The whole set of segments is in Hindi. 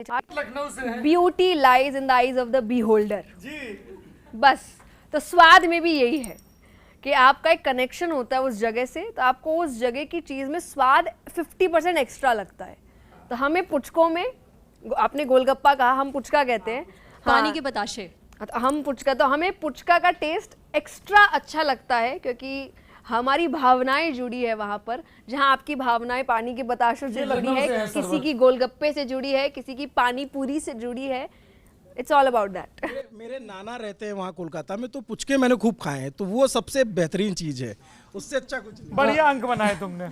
लखनऊ से है। Beauty lies in the eyes of the beholder. जी बस तो स्वाद में भी यही है कि आपका एक कनेक्शन होता है उस जगह से, तो आपको उस जगह की चीज़ में स्वाद 50% एक्स्ट्रा लगता है। तो हमें पुचकों में, आपने गोलगप्पा कहा, हम पुचका कहते हैं, पानी के बताशे, हम पुचका, तो हमें पुचका का टेस्ट एक्स्ट्रा अच्छा लगता है क्योंकि हमारी भावनाएं जुड़ी है वहाँ पर, जहाँ आपकी भावनाएं पानी के बताशों से जुड़ी है, किसी की गोलगप्पे से जुड़ी है, किसी की पानी पूरी से जुड़ी है। It's all about that. मेरे नाना रहते हैं वहाँ कोलकाता में, तो पुचके मैंने खूब खाए हैं, तो वो सबसे बेहतरीन चीज़ है, उससे अच्छा कुछ नहीं। बढ़िया अंक बनाए तुमने।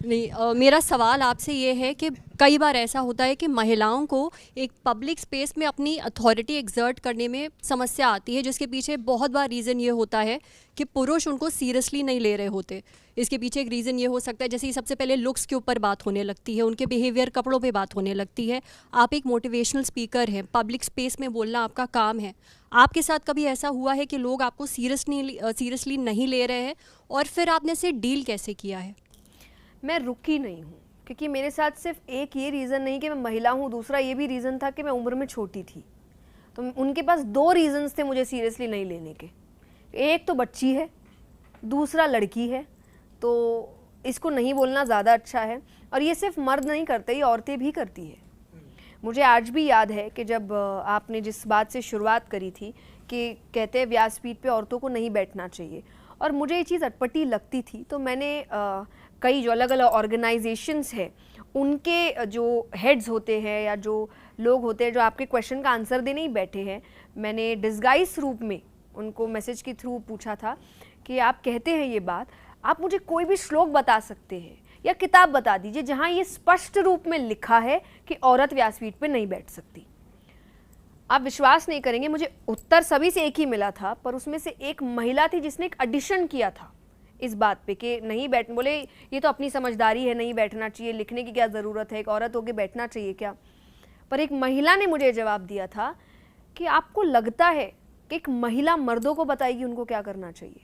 नहीं, मेरा सवाल आपसे ये है कि कई बार ऐसा होता है कि महिलाओं को एक पब्लिक स्पेस में अपनी अथॉरिटी एक्सर्ट करने में समस्या आती है, जिसके पीछे बहुत बार रीज़न ये होता है कि पुरुष उनको सीरियसली नहीं ले रहे होते। इसके पीछे एक रीज़न ये हो सकता है, जैसे सबसे पहले लुक्स के ऊपर बात होने लगती है, उनके बिहेवियर, कपड़ों पे बात होने लगती है। आप एक मोटिवेशनल स्पीकर हैं, पब्लिक स्पेस में बोलना आपका काम है। आपके साथ कभी ऐसा हुआ है कि लोग आपको सीरियसली नहीं ले रहे हैं, और फिर आपने इसे डील कैसे किया है? मैं रुकी नहीं हूँ, क्योंकि मेरे साथ सिर्फ एक ये रीज़न नहीं कि मैं महिला हूँ, दूसरा ये भी रीज़न था कि मैं उम्र में छोटी थी। तो उनके पास दो रीज़न्स थे मुझे सीरियसली नहीं लेने के। एक तो बच्ची है, दूसरा लड़की है, तो इसको नहीं बोलना ज़्यादा अच्छा है। और ये सिर्फ मर्द नहीं करते, ये औरतें भी करती है। मुझे आज भी याद है कि जब आपने जिस बात से शुरुआत करी थी कि कहते हैं व्यासपीठ पे औरतों को नहीं बैठना चाहिए, और मुझे ये चीज़ अटपटी लगती थी, तो मैंने कई जो अलग अलग ऑर्गेनाइजेशंस हैं उनके जो हेड्स होते हैं या जो लोग होते हैं जो आपके क्वेश्चन का आंसर देने ही बैठे हैं, मैंने डिस्गाइज रूप में उनको मैसेज के थ्रू पूछा था कि आप कहते हैं ये बात, आप मुझे कोई भी श्लोक बता सकते हैं या किताब बता दीजिए जहाँ ये स्पष्ट रूप में लिखा है कि औरत व्यासपीठ पे नहीं बैठ सकती। आप विश्वास नहीं करेंगे, मुझे उत्तर सभी से एक ही मिला था, पर उसमें से एक महिला थी जिसने एक एडिशन किया था इस बात पे कि नहीं बैठ, बोले ये तो अपनी समझदारी है, नहीं बैठना चाहिए, लिखने की क्या ज़रूरत है, एक औरत होके बैठना चाहिए क्या। पर एक महिला ने मुझे जवाब दिया था कि आपको लगता है कि एक महिला मर्दों को बताएगी उनको क्या करना चाहिए,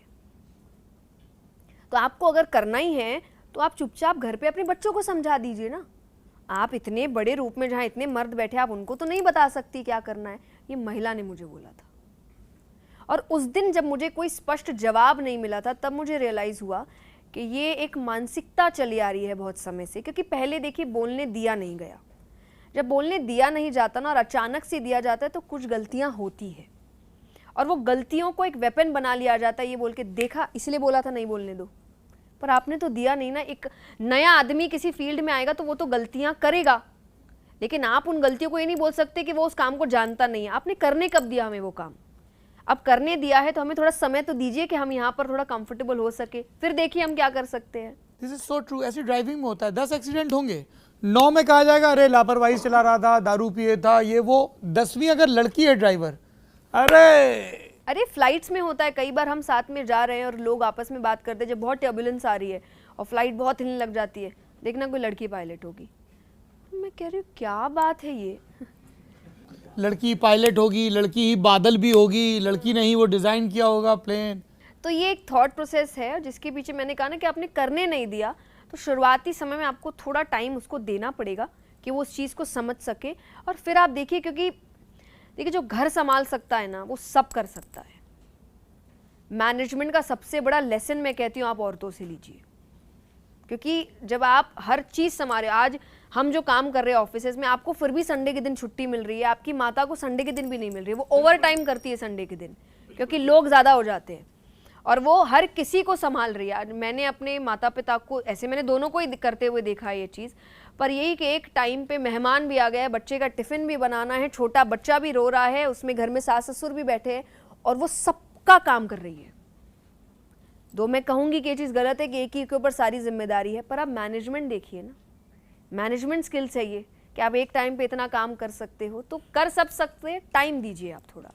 तो आपको अगर करना ही है तो आप चुपचाप घर पे अपने बच्चों को समझा दीजिए ना। आप इतने बड़े रूप में जहाँ इतने मर्द बैठे, आप उनको तो नहीं बता सकती क्या करना है। ये महिला ने मुझे बोला था, और उस दिन जब मुझे कोई स्पष्ट जवाब नहीं मिला था, तब मुझे रियलाइज़ हुआ कि ये एक मानसिकता चली आ रही है बहुत समय से। क्योंकि पहले देखिए बोलने दिया नहीं गया, जब बोलने दिया नहीं जाता ना और अचानक से दिया जाता है तो कुछ गलतियाँ होती है, और वो गलतियों को एक वेपन बना लिया जाता है, ये बोल के देखा इसलिए बोला था नहीं बोलने दो, पर आपने तो दिया नहीं ना। एक नया आदमी किसी फील्ड में आएगा तो वो तो गलतियाँ करेगा, लेकिन आप उन गलतियों को ये नहीं बोल सकते कि वो उस काम को जानता नहीं है। आपने करने कब दिया हमें वो काम? अब करने दिया है तो हमें थोड़ा समय तो दीजिए कि हम यहाँ पर थोड़ा कंफर्टेबल हो सके, फिर देखिए हम क्या कर सकते हैं। This is so true. ऐसी ड्राइविंग में होता है, 10 एक्सीडेंट होंगे, 9 में कहा जाएगा अरे लापरवाही से चला रहा था, दारू पिए था, ये वो। 10वीं अगर लड़की है ड्राइवर, अरे फ्लाइट्स में होता है, कई बार हम साथ में जा रहे हैं और लोग आपस में बात करते हैं, जब बहुत टर्बुलेंस आ रही है और फ्लाइट बहुत हिलने लग जाती है, देखना कोई लड़की पायलट होगी। मैं कह रही हूँ क्या बात है ये, लड़की पायलट होगी, लड़की ही बादल भी होगी, लड़की ने ही वो डिजाइन किया होगा प्लेन। तो ये एक थॉट प्रोसेस है जिसके पीछे मैंने कहा ना कि आपने करने नहीं दिया, तो शुरुआती समय में आपको थोड़ा टाइम उसको देना पड़ेगा कि वो उस चीज़ को समझ सके, और फिर आप देखिए, क्योंकि देखिए जो घर संभाल सकता है ना वो सब कर सकता है। मैनेजमेंट का सबसे बड़ा लेसन मैं कहती हूँ आप औरतों से लीजिए, क्योंकि जब आप हर चीज़ संभाले, आज हम जो काम कर रहे हैं ऑफिसेज में, आपको फिर भी संडे के दिन छुट्टी मिल रही है, आपकी माता को संडे के दिन भी नहीं मिल रही है, वो ओवर टाइम करती है संडे के दिन क्योंकि लोग ज़्यादा हो जाते हैं, और वो हर किसी को संभाल रही है। आज मैंने अपने माता पिता को ऐसे, मैंने दोनों को ही करते हुए देखा है ये चीज़, पर यही कि एक टाइम पे मेहमान भी आ गया है, बच्चे का टिफ़िन भी बनाना है, छोटा बच्चा भी रो रहा है, उसमें घर में सास ससुर भी बैठे हैं, और वो सबका काम कर रही है। दो मैं कहूँगी कि ये चीज़ गलत है कि एक ही के ऊपर सारी जिम्मेदारी है, पर आप मैनेजमेंट देखिए ना, मैनेजमेंट स्किल चाहिए कि आप एक टाइम पे इतना काम कर सकते हो, तो कर सब सकते हैं, टाइम दीजिए आप थोड़ा।